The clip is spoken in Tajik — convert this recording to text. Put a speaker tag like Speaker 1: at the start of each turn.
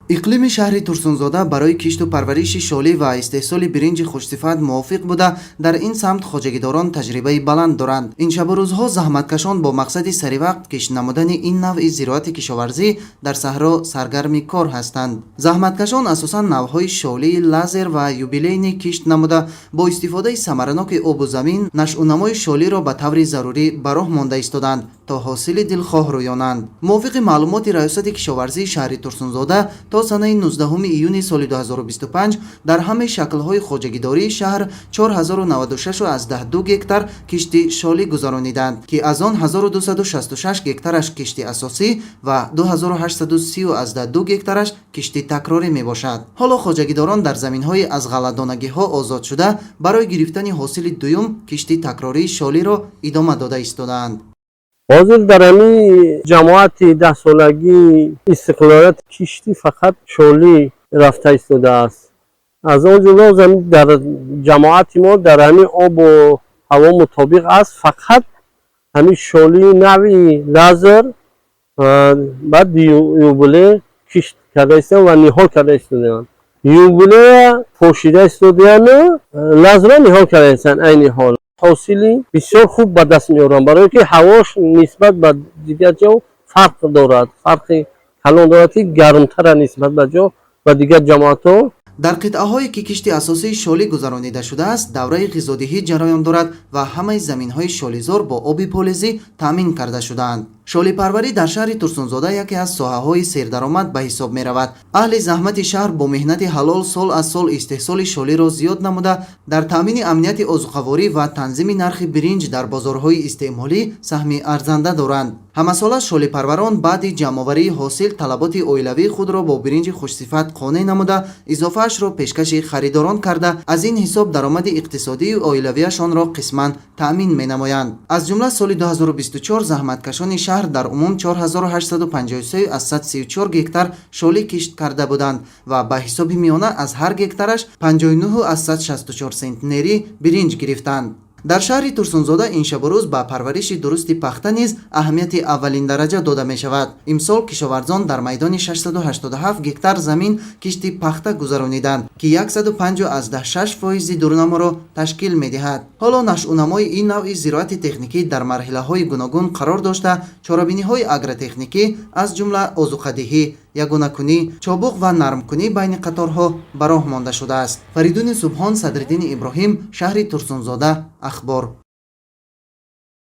Speaker 1: иқлими шаҳри Турсунзода барои кишту парвариши шолӣ ва истеҳсоли биринҷи хушсифат мувофиқ буда, дар ин самт хоҷагидорон таҷрибаи баланд доранд. Ин шабу рӯзҳо заҳматкашон бо мақсади саривақт кишт намудани ин навъи зироати кишоварзӣ дар саҳро саргарми кор ҳастанд. Заҳматкашон асосан навъҳои шолии лазер ва юбилейни кишт намуда, бо истифодаи самараноки обу замин нашъунамои шолиро ба таври зарурӣ ба роҳ монда истоданд, то ҳосили дилхоҳ рӯёнанд. мувофиқи маълумоти раёсати кишоварзии шаҳри Турсунзода, то санаи 19 июни соли 2025 дар ҳамаи шаклҳои хоҷагидории шаҳр 4096 гектар кишти шолӣ гузарониданд, ки аз он 1266 гектараш кишти асосӣ ва 2832 гектараш кишти такрорӣ мебошад. ҳоло хоҷагидорон дар заминҳои аз ғалладонагиҳо озод шуда барои гирифтани ҳосили дуюм кишти такрории шолиро идома дода истодаанд.
Speaker 2: ҳозир дар ҳамин ҷамоати 10-солагӣ истиқлолияти кишти фақат шолӣ рафта истодааст. аз он ҷумла дар ҷамоати мо дар ҳамин обу ҳаво мутобиқ аст, фақат ҳамин шолии навъи лазер баъд юбиле кишт карда истодаанд ва ниҳол карда истодаанд. юбилея пошида истодаанд, лазера ниҳол карда истодаанд. айни ҳол ҳосили бисёр хуб ба даст меорам, барое ки ҳавош нисбат ба дигар ҷо фарқ дорад, фарқи калон дорад, ки гармтара нисбат ба дигар ҷамоатҳо.
Speaker 1: дар қитъаҳое ки кишти асосии шолӣ гузаронида шудааст, давраи ғизодиҳӣ ҷараён дорад ва ҳамаи заминҳои шолизор бо оби полизӣ таъмин карда шудаанд. шолипарварӣ дар шаҳри Турсунзода яке аз соҳаҳои сердаромад ба ҳисоб меравад. аҳли заҳмати шаҳр бо меҳнати ҳалол сол аз сол истеҳсоли шолиро зиёд намуда, дар таъмини амнияти озуқаворӣ ва танзими нархи биринҷ дар бозорҳои истеъмолӣ саҳми арзанда доранд. ҳамасола шолипарварон баъди ҷамъоварии ҳосил талаботи оилавии худро бо биринҷи хушсифат қонеъ намуда, изофаашро пешкаши харидорон карда, аз ин ҳисоб даромади иқтисодии оилавияшонро қисман таъмин менамоянд. аз ҷумла соли 2024 заҳматкашони шаҳр дар умум 4853 аз 134 гектар шолӣ кишт карда буданд ва ба ҳисоби миёна аз ҳар гектараш 59 аз 164 сентнерӣ биринҷ гирифтанд. дар шаҳри Турсунзода ин шабу рӯз ба парвариши дурусти пахта низ аҳамияти аввалин дараҷа дода мешавад. имсол кишоварзон дар майдони 687 гектар замин кишти пахта гузарониданд, ки 156% дурнаморо ташкил медиҳад. ҳоло нашъунамои ин навъи зироати техникӣ дар марҳилаҳои гуногун қарор дошта, чорабиниҳои агротехникӣ аз ҷумла озуқадиҳӣ, ягонакунӣ, чобуқ ва нармкунӣ байни қаторҳо ба роҳ монда шудааст. Фаридуни Субҳон, Садриддини Иброҳим, шаҳри Турсунзода. ахбор.